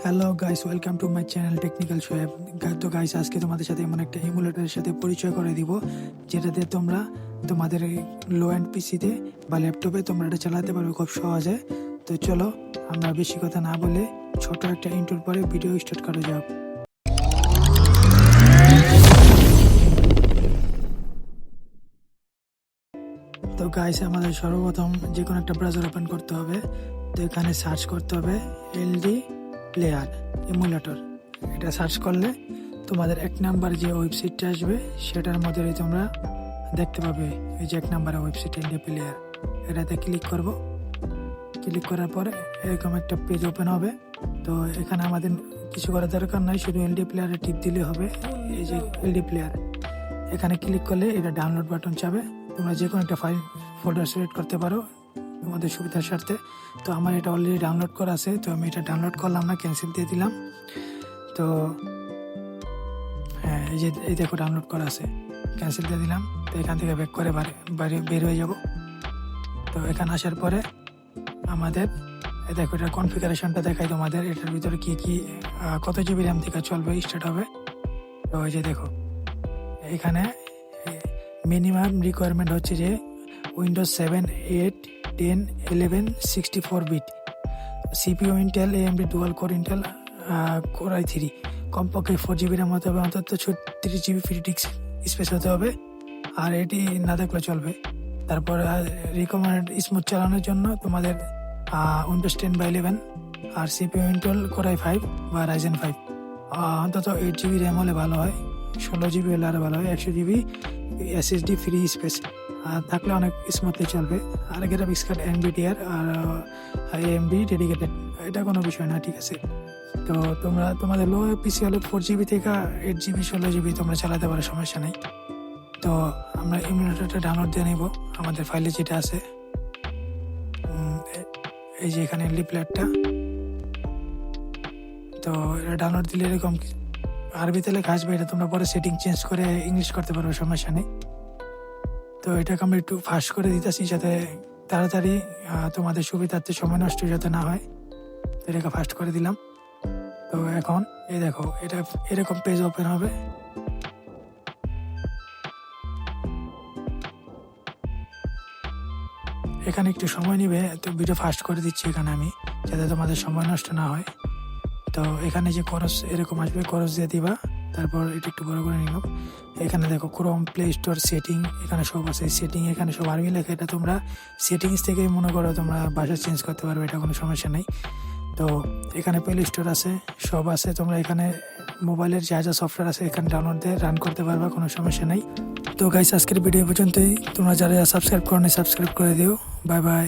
Hello guys, welcome to my channel technical Shoaib. তো guys, আজকে তোমাদের সাথে এমন একটা ইমুলেটরের সাথে পরিচয় করে দিব যেটাতে তোমরা তোমাদের লো এন্ড পিসিতে বা ল্যাপটপে তোমরা এটা চালাতে পারবে খুব সহজে। তো চলো, আমরা বেশি কথা না বলে ছোট একটা ইন্ট্রোর পরে ভিডিও স্টার্ট করা যাক। তো গাইস, আমাদের সর্বপ্রথম যে কোনো একটা ব্রাউজার ওপেন করতে হবে। তো এখানে সার্চ করতে হবে এলডি প্লেয়ার ইমুলেটর। এটা সার্চ করলে তোমাদের এক নাম্বার যে ওয়েবসাইটটা আসবে সেটার মধ্যে তোমরা দেখতে পাবে এই যে এক নাম্বারের ওয়েবসাইট এলডি প্লেয়ার। এটাতে ক্লিক করব। ক্লিক করার পরে এরকম একটা পেজ ওপেন হবে। তো এখানে আমাদের কিছু করার দরকার নাই, শুধু এলডি প্লেয়ারে টিপ দিলে হবে। এই যে এলডি প্লেয়ার, এখানে ক্লিক করলে এটা ডাউনলোড বাটন চাবে। তোমরা যে কোনো একটা ফাইল ফোল্ডার সিলেক্ট করতে পারো তোমাদের সুবিধার স্বার্থে। তো আমার এটা অলরেডি ডাউনলোড করা আছে, তো আমি এটা ডাউনলোড করলাম না, ক্যান্সেল দিয়ে দিলাম। তো হ্যাঁ, এই দেখো ডাউনলোড করা আছে, ক্যান্সেল দিয়ে দিলাম। তো এখান থেকে ব্যাক করে বাইরে বের হয়ে যাব। তো এখানে আসার পরে আমাদের দেখো এটার কনফিগারেশনটা দেখাই তোমাদের, এটার ভিতরে কি কি কত জিবি র্যাম থেকে চলবে স্টার্ট হবে। তো এই যে দেখো এখানে মিনিমাম রিকোয়ারমেন্ট হচ্ছে যে Windows 7, 8, 10, 11, 64 bit, CPU Intel AMD dual core Intel core i3, কমপক্ষে 4 জিবি র্যাম হতে হবে, অন্তত 36 জিবি ফ্রি ডিস্ক স্পেস হতে হবে, আর এটি না থাকলে চলবে। তারপর রিকমেন্ডেড স্মুথ চালানোর জন্য তোমাদের উইন্ডোজ 10/11 আর সিপিইউ ইন্টেল কোর i5 বা রাইজেন 5, অন্তত 8 জিবি র্যাম হলে ভালো হয়, 16 জিবি হলে আরও ভালো হয়, 100 জিবি SSD ফ্রি স্পেস থাকলে অনেক স্মুথলি চলবে। আর গ্রাফিক্স কার্ড NVIDIA আর AMD ডেডিকেটেড, এটা কোনো বিষয় না, ঠিক আছে। তো তোমাদের লো পিসি হলে 4 জিবি থেকে 8 জিবি 16 জিবি তোমরা চালাতে পারো, সমস্যা নেই। তো আমরা ইমুলেটরটা ডাউনলোড দিয়ে নিব আমাদের ফাইলে যেটা আছে। এই যে এখানে এলডি প্লেয়ারটা, তো এটা ডাউনলোড দিলে এরকম আরবিতে লেখা আসবে, এটা তোমরা পরে সেটিং চেঞ্জ করে ইংলিশ করতে পারো, সমস্যা নেই। তো এটাকে আমরা একটু ফাস্ট করে দিতেছি যাতে তাড়াতাড়ি তোমাদের সুবিধার্থে সময় নষ্ট যাতে না হয়। তো এটাকে ফাস্ট করে দিলাম। তো এখন এই দেখো এটা এরকম পেজ ওপেন হবে। এখানে একটু সময় নিবে, তো ভিডিও ফাস্ট করে দিচ্ছি এখানে আমি, যাতে তোমাদের সময় নষ্ট না হয়। তো এখানে যে খরচ এরকম আসবে, খরচ দিয়ে দিবা। তারপর এটা একটু বড় করে নিলাম। এখানে দেখো ক্রোম প্লে স্টোর সেটিং, এখানে সব আছে সেটিং, এখানে সব আরবি লেখা। এটা তোমরা সেটিংস থেকে মনে করো তোমরা ভাষা চেঞ্জ করতে পারবে, এটা কোনো সমস্যা নেই। তো এখানে প্লে স্টোর আছে, সব আছে। তোমরা এখানে মোবাইলের যা যা সফটওয়্যার আছে এখানে ডাউনলোড দিয়ে রান করতে পারবা, কোনো সমস্যা নেই। তো গাইস, আজকের ভিডিও পর্যন্তই। তোমরা যারা সাবস্ক্রাইব করো সাবস্ক্রাইব করে দিও। Bye bye.